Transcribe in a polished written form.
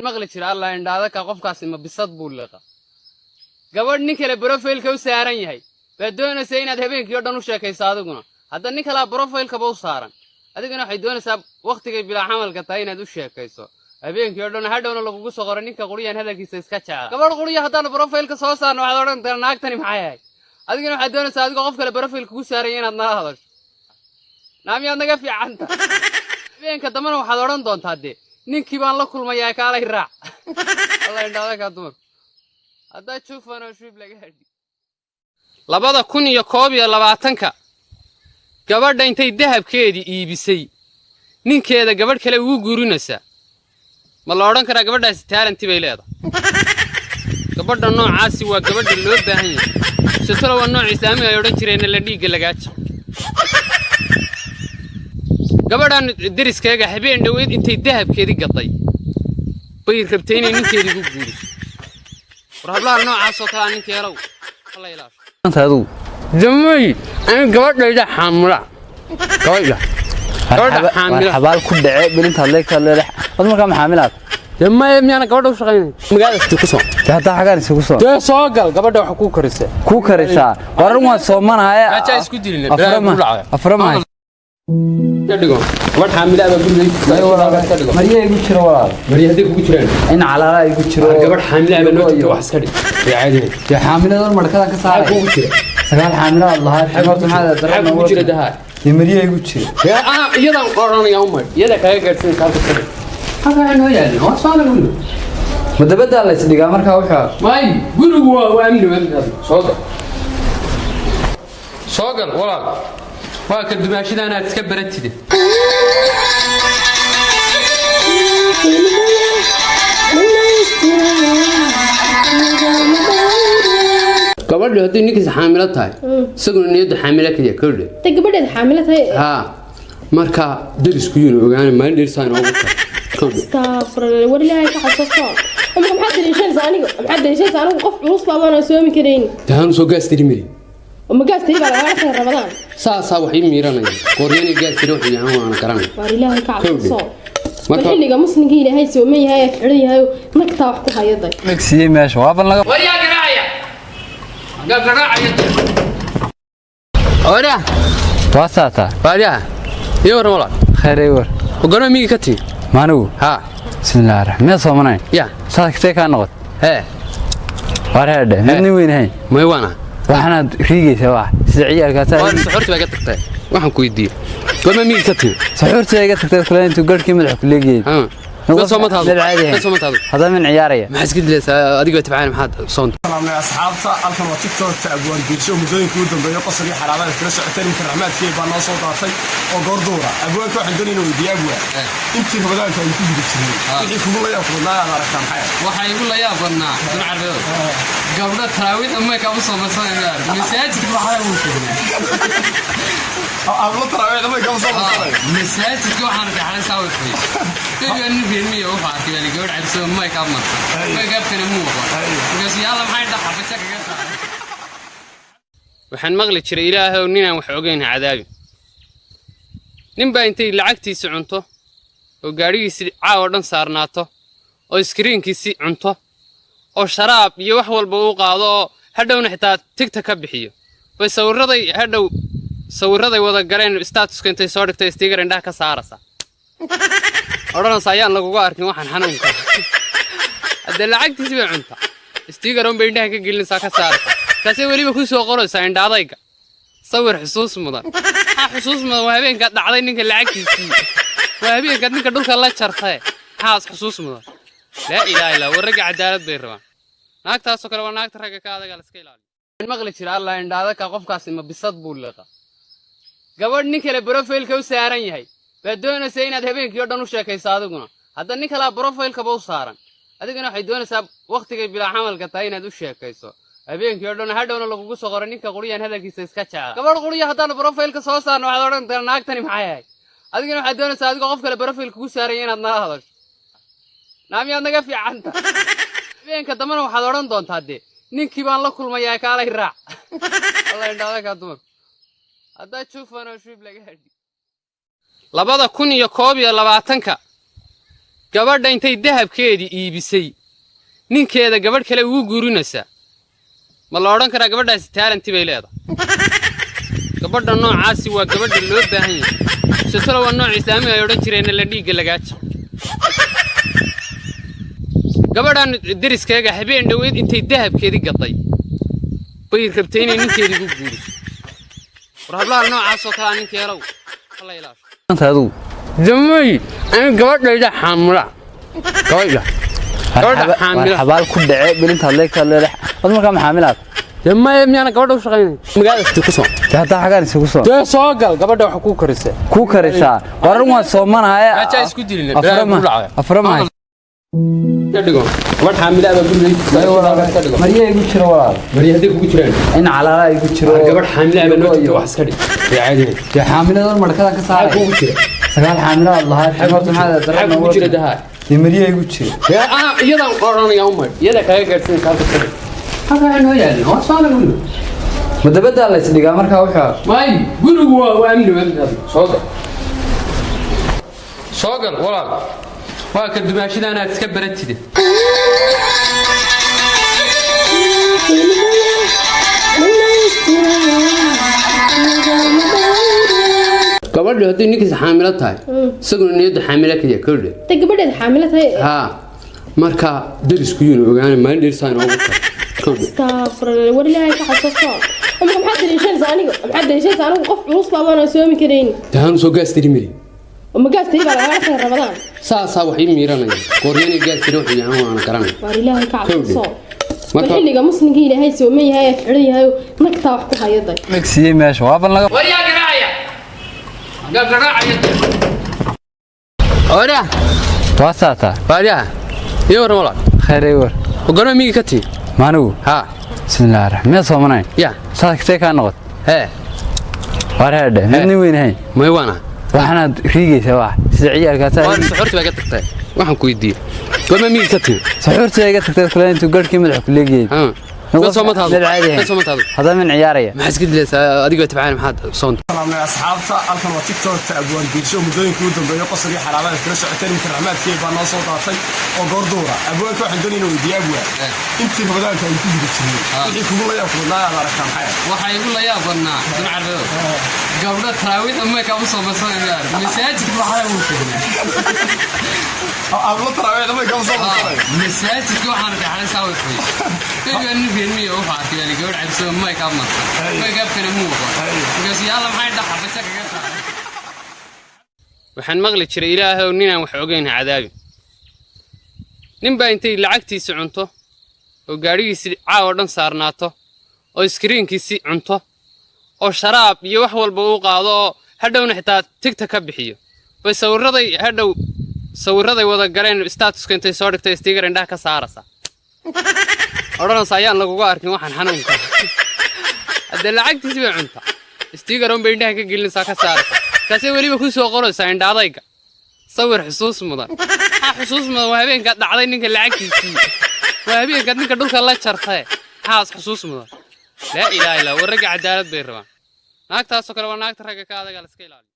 maqli jira alla indhaada ka qofkaasi ma bisad buu liqa gabadh nin kale profile-ka u saaran yahay baa doonaysaa inaad habeenkii oo dhan u sheekayso adiguna hadda nin kale profile-ka ba u saaran adiguna waxay doonaysaa waqtiga bilaa camalka tahay inaad u sheekayso habeenkii oo dhan hadhowna lagugu soo qoro ninka quriyaan hadalkiisa iska jecel gabadh quriya haddaan profile-ka soo saarno waxaad odhan doontaa naagtani maxay ahayd adiguna waxaad doonaysaa adigoo qof kale profile-ka ku saaran yahay inaad nala hadasho naamiyaad naga fiicanta habeenka dambana waxaad odhan doontaa dee ninkii baan la kulmayaa kaalay raac alla indhaada ka dumar haddaa juufanoo shuub laga hadhi 2021 gabadha intay dahabkeedii iibisay ninkeeda gabadh kale ugu guurinaysaa ma la odhan karaa gabadhaasi talent bay leedahay gabadha noocaasi waa gabadha loo baahan yahay sitolo waa nooc islaamiga ay odhan jireen la dhiigga lagaajo gabadhan deriskayga habeen dhaweed intay dahabkeedii gaday bay rabtay inay ninkeedii ugu guuriso warhablaha noocaas oo kale ninkeerow alla ilaasho adu jamay aan gabadhayda xamra gabadha xamra xabaal ku dhacay bilinta leeka leeyahay wad markaa maxaamilaad jamay miyana gabadha u shaqeynay magaalada ku soo hada xagaan isugu soo dee soo gal gabadha wax ku karisa waran waa Soomaaliya acha isku dilina aframa tadigo gabadh xamila ba gudlay mariya igu jiro walaal mariya hadii kugu jiraan in calaala igu jiro gabadh xamila ba loo tiro wax iska dhig caadi ya xamilada markada ka saaray kugu jira sagaal xamila Allah xamartu hada daran kugu jira dahaa mariya igu jiro ya iyadan qoranaya umar iyada kaga gaarsin kaarta kale haga inoo yaali waa soo lagu madabada la isdhiga markaa waxa way gurigu waa amni wada soo gal walaal waa ka dumaashadana aad iska baratide gabadhu haddii ninkiisa xaamilo tahay isaguna niyadda xaamilo ka yahay kordhe gabadheed xaamilo tahay haa marka derisku yuu ogaanay maalin dherisaan ugu tahay astaghfirullah war ilaahay ka xasuusto maxaad dirishan anigu qof culus baan soomi karayn taan soo gaas tirimay وما قاس تيبا على وقت رمضان سا وحي ميرانيا قوريني قاس تروحي يا وانا قران وار الله كعب صوم خليغا مسلمي ilaahay soomeeyahay xiriyahay nagta wax ku hayday mixiyay meesha waa ban laga wariya garaacaya ora waasata wariya yowr wala khayray war ogana migi kati maanu ha bismillaah rahmaan soomanay ya saakay ka noqod warade midni weynahay may wana waxana riigaysa wax sida ciyaalka taa war suxurta baga tagtay waxaan ku weydiiyay goma migi kati suxurta iga tagtay kale intuu garkii madax ku leeyahay هذا من عيارية ما حسيت لي أديك تبعين محد صوت أنا أصحابته ألفا وتيك توك تعبون بيشو مدين كودن بيقص لي حلالة كرسة عتاني كرامات كي بنا صوت عطي وقردورة أبوان كوا عندنا نودي أبوان أنت بدأت كان يكون بتشيل يقول لا يقول لا أنا ركان حياة وحي يقول لا يا بنا سمع الرياض قبل التراويح أما كابو صوم صايم مساج حياة أبغى التراويح أما كابو صوم صايم مساج كوا حنا حنا سوي فيه كيف إنه في المية وفاك يعني قول عرسوا ما يكمل ما يقفل مو بس يلا ما يدخل بتشك waxaan maqli jiray ilaahay oo ninaan wax ogeyn cadaabi nin baa intay lacagtiisa cunto oo gaarigiisa caaw dhan saarnaato oo screenkiisa cunto oo sharaab iyo wax walba uu qaado oo hadhowna xitaa tigta ka bixiyo way sawiraday wada galeen statuska intay soo dhigtay sticker indhaha ka saaraysa oranaas ayaan lagu arkin waxaan xanuunka hadda lacagtiisa bay cunta sticker on bay indhaha ka gelinaysaa ka saaraysa kaasay weliba ku soo qoraysaa indhaadayga sawir xusuus mudan waa habeenka dhacday ninka lacagtiisii waa habeenka ninka dhulka la jartay xaas xusuus mudan laa ilaaha illa waraga cadaalad bay rabaan naagtaasoo kale waa naagta ragga ka adaga la iska ilaaliyo maqli jira alla indhaada ka qofkaasi ma bisad buu liqa gabadh nin kale profile-ka u saaran yahay baa doonaysaa inaad habeenkii oo dhan u sheekayso adiguna hadda nin kale profile-ka ba u saaran adiguna waxay doonaysaa waqtiga bilaa camalka tahay inaad u sheekayso habeenkii oo dhan hadhowna lagugu soo qoro ninka quriyaan hadalkiisa iska jecel gabadh quriya haddaan profile-ka soo saarno waxaad odhan doontaa naagtani maxay ahayd adiguna waxaad doonaysaa adigoo qof kale profile-ka ku saaran inaad nala hadasho naamiyaad naga fiicanta habeenka dambana waxaad odhan doontaa dee ninkii baan la kulmayaa kaalay raac alla indhaada ka dumar haddaa juufanoo shuub laga hadhi 2021 gabadha intay dahabkeedii iibisay ninkeeda gabadh kale ugu guurinaysa ma la odhan karaa gabadhaasi talent bay leedahay gabadha noocaasi waa gabadha loo baahan yahay sitolo waa nooc islaamiga ay odhan jireen la dhiigga lagaajo gabadhan deriskayga habeen dhaweyd intay dahabkeedii gaday bay rabtay inay ninkeedii ugu guuriso war hablaha noocaas oo kale ninka yeelow alla ilaasho anta adigu jamay aan gabadhayda xamla gabadha xamla xabaal ku dhacay bilinta leegta leedahay wad markaa maxaamilaad jamay miyana gabadha u shaqaynay magaalada ku soo hataa xagaan isku soo dee soo gal gabadha waxa ku karisaa waran waa soomanahay acha isku dilin aframa kadhigo gabadh xamila ba guriga mariya igu jiro walaal mariya hadii kugu jiraan in calaala igu jiro gabadh xamila ba noo jiro wax iska dhig caadi xamilada markada ka saaray kugu jira sagaal xamila Allah xamartu maxaa dareema kugu jira daha mariya igu jiro ana iyadan qoranaya umar iyada kaga gaarsiin ka tagtay haka aan hoyaali waa saana guriga madabada la isdhiga markaa wuxuu may gurigu waa amni wada soo gal walaal waa ka dumaashadana aad iska baratide gabadhu haddii ninkiis xaamilo tahay isaguna niyadda xaamilo kaliya kordhe ta gabadheed xaamilo tahay haa marka darisku yunu ogaanay maalin dherisaan ugu tahay kordhe astaghfirullah war ilaahay ka xasuusto maxaad dariishanaysaa anigu qof culus baa aan soomi karayn tahan soo gaas tirimiri ma gaas tiri baa laga tahay Ramadaan saasa wax ii miiranaya qoryani gaas tiri wax yaan waan garanay war ilaahay ka xasuusto xilliga muslimka ilaahay soomay yahay xiran yahay nagta wax ku hayaday magsiye meesha waa ban laga wariya garaaya ora waasata wariya iyo wala khayr war ogana migi ka tii maanigu ha bismillaahir rahmaan soomanay ya saakte ka noqod he wareede midni weynahay may wana waxana riigaysa wax sida ciyaalkaas waa suxurti baga tagtay waxaan ku weydiiyay goma migi ka tii suxurti baga tagtay kale intuu garkii madax ku leeyahay ha هذا من عيارية ما حس قد لي أديك تبعين محد صوت سلام يا أصحابتا ألكن وتيك توك أبوان بيشو مدين كودن بيقص لي حلالة كرش عتاني من الرحمات كيف أنا صوت عطي وقردورة أبوان كوا عندني نو دي أبوان أنت بدل كان يكون بتشيل يقول لا يقول لا على ركام حياة وحي يقول لا يا بنا نعرف قبل التراويح أما كم صوم صوم مساج وحي ممكن أبو التراويح أما كم صوم مساج كوا حنا كحنا سوي فيه تيجي إنه في المية وفات يعني قول عبسوا ما يكمل ما يكفي نموه بس يلا ما يدح بس waxaan maqli jiray ilaahay ninaan wax ogeyn cadaabi nin baa intay lacagtiisa cunto oo gaarigiisa caaw dhan saarnaato oo iskriinkiisa cunto oo sharaab iyo wax walba uu qaado oo hadhowna xitaa tigta ka bixiyo bay sawiraday wada galeen statuska intay soo dhigtay sticker indhaha ka saaraysa odhanaysa ayaan laguga arkin waxaan xanuunka hadda lacagtiisa bay cunta sticker on bay indhaha ka gelinaysaa ka saaraysa kaasay weliba ku soo qoraysaa indhaadayga sawir xusuus mudan waa habeenka dhacday ninka lacagtiisii waa habeenka ninka dhulka la jartay haas xusuus mudan laa ilaaha illa warraga cadaalad bay rabaan naagtaasoo kale waa naagta ragga ka adaga la iska ilaaliyo